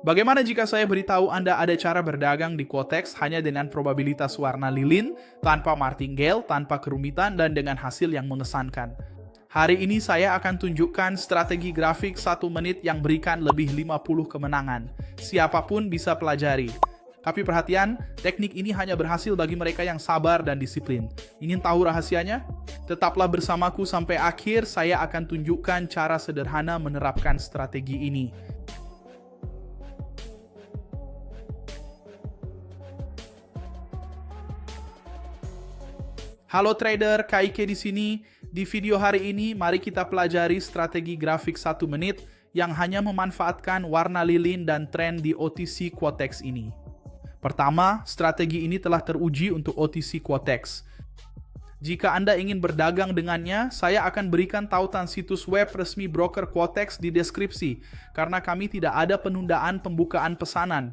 Bagaimana jika saya beritahu Anda ada cara berdagang di Quotex hanya dengan probabilitas warna lilin, tanpa martingale, tanpa kerumitan, dan dengan hasil yang mengesankan? Hari ini saya akan tunjukkan strategi grafik 1 menit yang berikan lebih 50 kemenangan. Siapapun bisa pelajari. Tapi perhatian, teknik ini hanya berhasil bagi mereka yang sabar dan disiplin. Ingin tahu rahasianya? Tetaplah bersamaku sampai akhir, saya akan tunjukkan cara sederhana menerapkan strategi ini. Halo trader, KIK di sini. Di video hari ini, mari kita pelajari strategi grafik 1 menit yang hanya memanfaatkan warna lilin dan tren di OTC Quotex ini. Pertama, strategi ini telah teruji untuk OTC Quotex. Jika Anda ingin berdagang dengannya, saya akan berikan tautan situs web resmi broker Quotex di deskripsi, karena kami tidak ada penundaan pembukaan pesanan.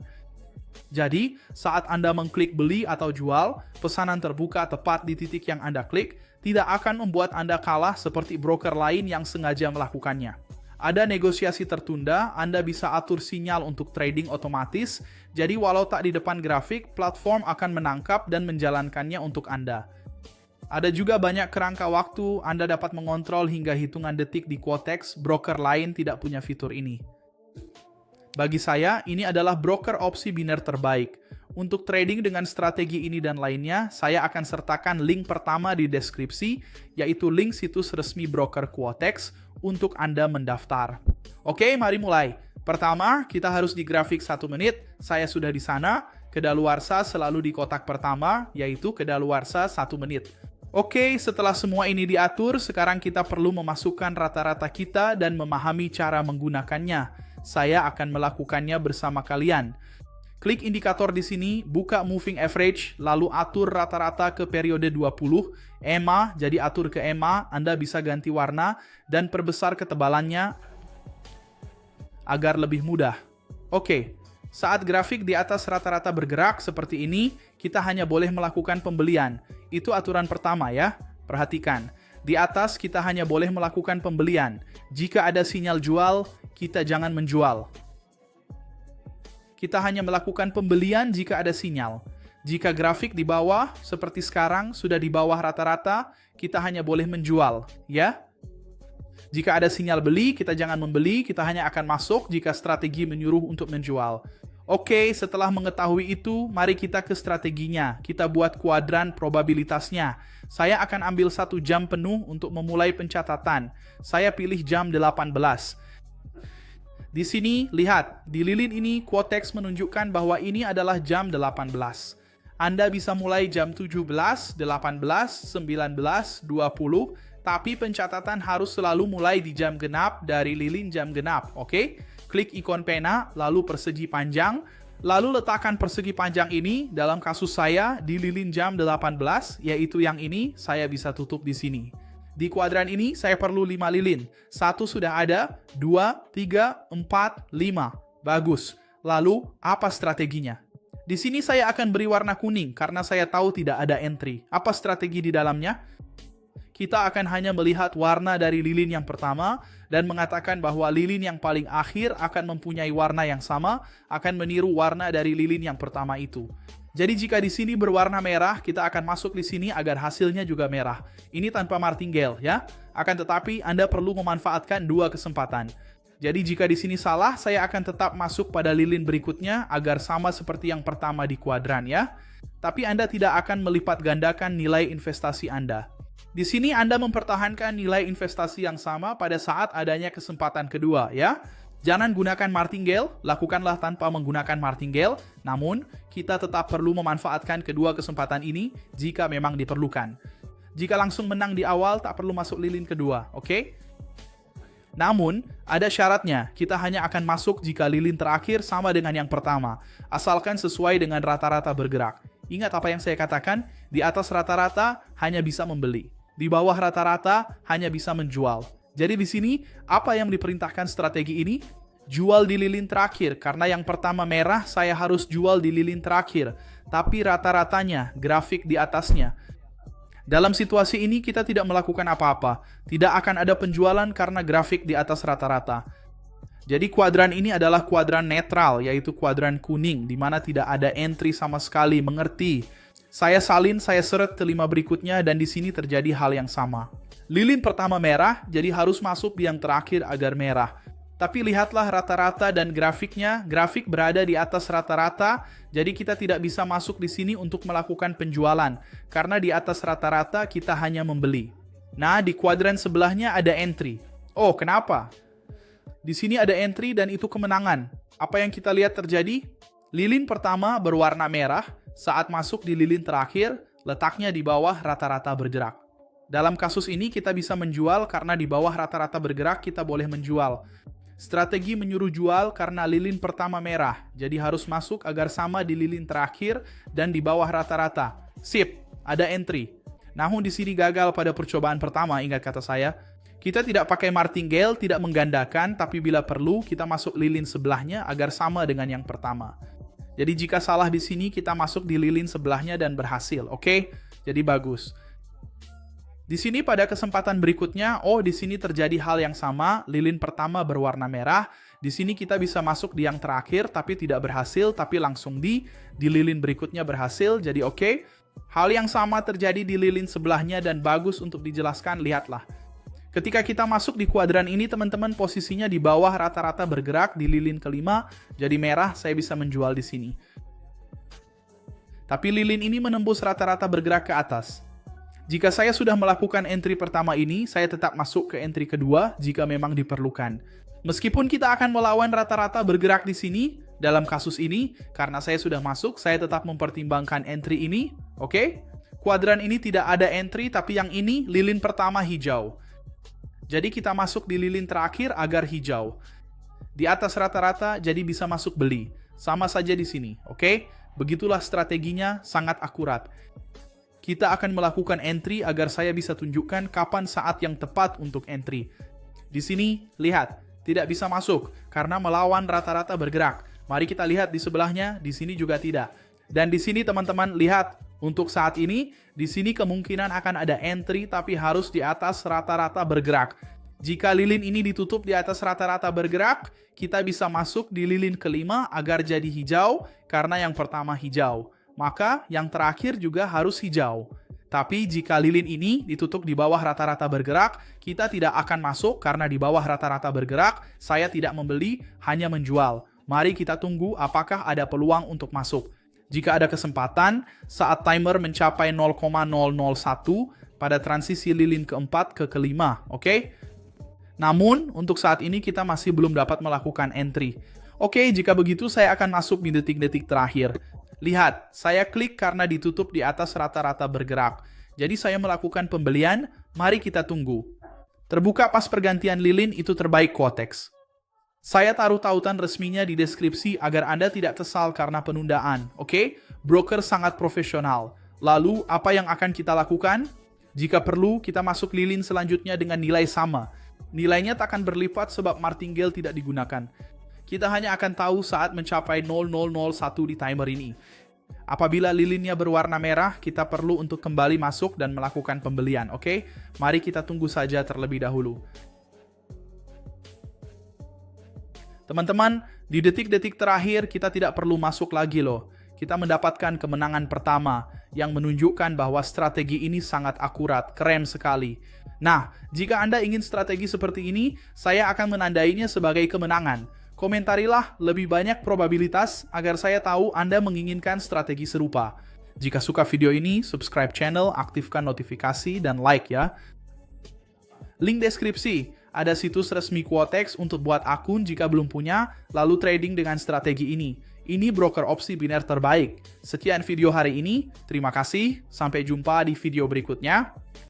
Jadi, saat Anda mengklik beli atau jual, pesanan terbuka tepat di titik yang Anda klik, tidak akan membuat Anda kalah seperti broker lain yang sengaja melakukannya. Ada negosiasi tertunda, Anda bisa atur sinyal untuk trading otomatis, jadi walau tak di depan grafik, platform akan menangkap dan menjalankannya untuk Anda. Ada juga banyak kerangka waktu, Anda dapat mengontrol hingga hitungan detik di Quotex, broker lain tidak punya fitur ini. Bagi saya, ini adalah broker opsi biner terbaik. Untuk trading dengan strategi ini dan lainnya, saya akan sertakan link pertama di deskripsi, yaitu link situs resmi broker Quotex untuk Anda mendaftar. Oke, mari mulai. Pertama, kita harus di grafik 1 menit. Saya sudah di sana. Kedaluarsa selalu di kotak pertama, yaitu kedaluarsa 1 menit. Oke, setelah semua ini diatur, sekarang kita perlu memasukkan rata-rata kita dan memahami cara menggunakannya. Saya akan melakukannya bersama kalian. Klik indikator di sini, buka moving average, lalu atur rata-rata ke periode 20, EMA, jadi atur ke EMA, Anda bisa ganti warna, dan perbesar ketebalannya agar lebih mudah. Oke, saat grafik di atas rata-rata bergerak seperti ini, kita hanya boleh melakukan pembelian. Itu aturan pertama ya, perhatikan. Di atas kita hanya boleh melakukan pembelian. Jika ada sinyal jual, kita jangan menjual. Kita hanya melakukan pembelian jika ada sinyal. Jika grafik di bawah, seperti sekarang, sudah di bawah rata-rata, kita hanya boleh menjual, ya. Jika ada sinyal beli, kita jangan membeli, kita hanya akan masuk jika strategi menyuruh untuk menjual. Oke, setelah mengetahui itu, mari kita ke strateginya. Kita buat kuadran probabilitasnya. Saya akan ambil 1 jam penuh untuk memulai pencatatan. Saya pilih jam 18. Di sini, lihat, di lilin ini Quotex menunjukkan bahwa ini adalah jam 18. Anda bisa mulai jam 17, 18, 19, 20, tapi pencatatan harus selalu mulai di jam genap dari lilin jam genap, oke? Klik ikon pena, lalu persegi panjang, lalu letakkan persegi panjang ini, dalam kasus saya, di lilin jam 18, yaitu yang ini, saya bisa tutup di sini. Di kuadran ini, saya perlu 5 lilin. 1 sudah ada, 2, 3, 4, 5. Bagus. Lalu, apa strateginya? Di sini saya akan beri warna kuning, karena saya tahu tidak ada entry. Apa strategi di dalamnya? Kita akan hanya melihat warna dari lilin yang pertama dan mengatakan bahwa lilin yang paling akhir akan mempunyai warna yang sama, akan meniru warna dari lilin yang pertama itu. Jadi jika di sini berwarna merah, kita akan masuk di sini agar hasilnya juga merah. Ini tanpa martingale ya. Akan tetapi Anda perlu memanfaatkan 2 kesempatan. Jadi jika di sini salah, saya akan tetap masuk pada lilin berikutnya agar sama seperti yang pertama di kuadran ya. Tapi Anda tidak akan melipat gandakan nilai investasi Anda. Di sini Anda mempertahankan nilai investasi yang sama pada saat adanya kesempatan kedua ya. Jangan gunakan martingale, lakukanlah tanpa menggunakan martingale, namun kita tetap perlu memanfaatkan kedua kesempatan ini jika memang diperlukan. Jika langsung menang di awal, tak perlu masuk lilin kedua, oke? Namun, ada syaratnya, kita hanya akan masuk jika lilin terakhir sama dengan yang pertama, asalkan sesuai dengan rata-rata bergerak. Ingat apa yang saya katakan, di atas rata-rata hanya bisa membeli. Di bawah rata-rata hanya bisa menjual. Jadi di sini, apa yang diperintahkan strategi ini? Jual di lilin terakhir, karena yang pertama merah, saya harus jual di lilin terakhir. Tapi rata-ratanya, grafik di atasnya. Dalam situasi ini, kita tidak melakukan apa-apa. Tidak akan ada penjualan karena grafik di atas rata-rata. Jadi kuadran ini adalah kuadran netral, yaitu kuadran kuning, di mana tidak ada entry sama sekali, mengerti? Saya salin, saya seret ke 5 berikutnya, dan di sini terjadi hal yang sama. Lilin pertama merah, jadi harus masuk di yang terakhir agar merah. Tapi lihatlah rata-rata dan grafiknya, grafik berada di atas rata-rata, jadi kita tidak bisa masuk di sini untuk melakukan penjualan, karena di atas rata-rata kita hanya membeli. Nah, di kuadran sebelahnya ada entry. Oh, kenapa? Di sini ada entry dan itu kemenangan. Apa yang kita lihat terjadi? Lilin pertama berwarna merah, saat masuk di lilin terakhir, letaknya di bawah rata-rata bergerak. Dalam kasus ini kita bisa menjual karena di bawah rata-rata bergerak kita boleh menjual. Strategi menyuruh jual karena lilin pertama merah, jadi harus masuk agar sama di lilin terakhir dan di bawah rata-rata. Sip, ada entry. Namun di sini gagal pada percobaan pertama, ingat kata saya. Kita tidak pakai martingale, tidak menggandakan, tapi bila perlu kita masuk lilin sebelahnya agar sama dengan yang pertama. Jadi jika salah di sini kita masuk di lilin sebelahnya dan berhasil, oke? Jadi bagus. Di sini pada kesempatan berikutnya, di sini terjadi hal yang sama, lilin pertama berwarna merah. Di sini kita bisa masuk di yang terakhir tapi tidak berhasil, tapi langsung di lilin berikutnya berhasil, jadi oke. Hal yang sama terjadi di lilin sebelahnya dan bagus untuk dijelaskan, lihatlah. Ketika kita masuk di kuadran ini, teman-teman, posisinya di bawah rata-rata bergerak di lilin kelima, jadi merah, saya bisa menjual di sini. Tapi lilin ini menembus rata-rata bergerak ke atas. Jika saya sudah melakukan entry pertama ini, saya tetap masuk ke entry kedua jika memang diperlukan. Meskipun kita akan melawan rata-rata bergerak di sini, dalam kasus ini, karena saya sudah masuk, saya tetap mempertimbangkan entry ini, oke? Kuadran ini tidak ada entry, tapi yang ini lilin pertama hijau. Jadi kita masuk di lilin terakhir agar hijau. Di atas rata-rata jadi bisa masuk beli. Sama saja di sini, oke? Begitulah strateginya, sangat akurat. Kita akan melakukan entry agar saya bisa tunjukkan kapan saat yang tepat untuk entry. Di sini, lihat, tidak bisa masuk karena melawan rata-rata bergerak. Mari kita lihat di sebelahnya, di sini juga tidak. Dan di sini teman-teman lihat, untuk saat ini, di sini kemungkinan akan ada entry tapi harus di atas rata-rata bergerak. Jika lilin ini ditutup di atas rata-rata bergerak, kita bisa masuk di lilin kelima agar jadi hijau karena yang pertama hijau. Maka yang terakhir juga harus hijau. Tapi jika lilin ini ditutup di bawah rata-rata bergerak, kita tidak akan masuk karena di bawah rata-rata bergerak, saya tidak membeli, hanya menjual. Mari kita tunggu apakah ada peluang untuk masuk. Jika ada kesempatan, saat timer mencapai 0,001 pada transisi lilin keempat ke kelima, oke? Namun, untuk saat ini kita masih belum dapat melakukan entry. Oke, jika begitu saya akan masuk di detik-detik terakhir. Lihat, saya klik karena ditutup di atas rata-rata bergerak. Jadi saya melakukan pembelian, mari kita tunggu. Terbuka pas pergantian lilin itu terbaik Quotex. Saya taruh tautan resminya di deskripsi agar Anda tidak kesal karena penundaan, oke? Broker sangat profesional. Lalu, apa yang akan kita lakukan? Jika perlu, kita masuk lilin selanjutnya dengan nilai sama. Nilainya tak akan berlipat sebab martingale tidak digunakan. Kita hanya akan tahu saat mencapai 0001 di timer ini. Apabila lilinnya berwarna merah, kita perlu untuk kembali masuk dan melakukan pembelian, oke? Mari kita tunggu saja terlebih dahulu. Teman-teman, di detik-detik terakhir kita tidak perlu masuk lagi loh. Kita mendapatkan kemenangan pertama yang menunjukkan bahwa strategi ini sangat akurat, keren sekali. Nah, jika Anda ingin strategi seperti ini, saya akan menandainya sebagai kemenangan. Komentarilah lebih banyak probabilitas agar saya tahu Anda menginginkan strategi serupa. Jika suka video ini, subscribe channel, aktifkan notifikasi, dan like ya. Link deskripsi. Ada situs resmi Quotex untuk buat akun jika belum punya, lalu trading dengan strategi ini. Ini broker opsi biner terbaik. Sekian video hari ini, terima kasih, sampai jumpa di video berikutnya.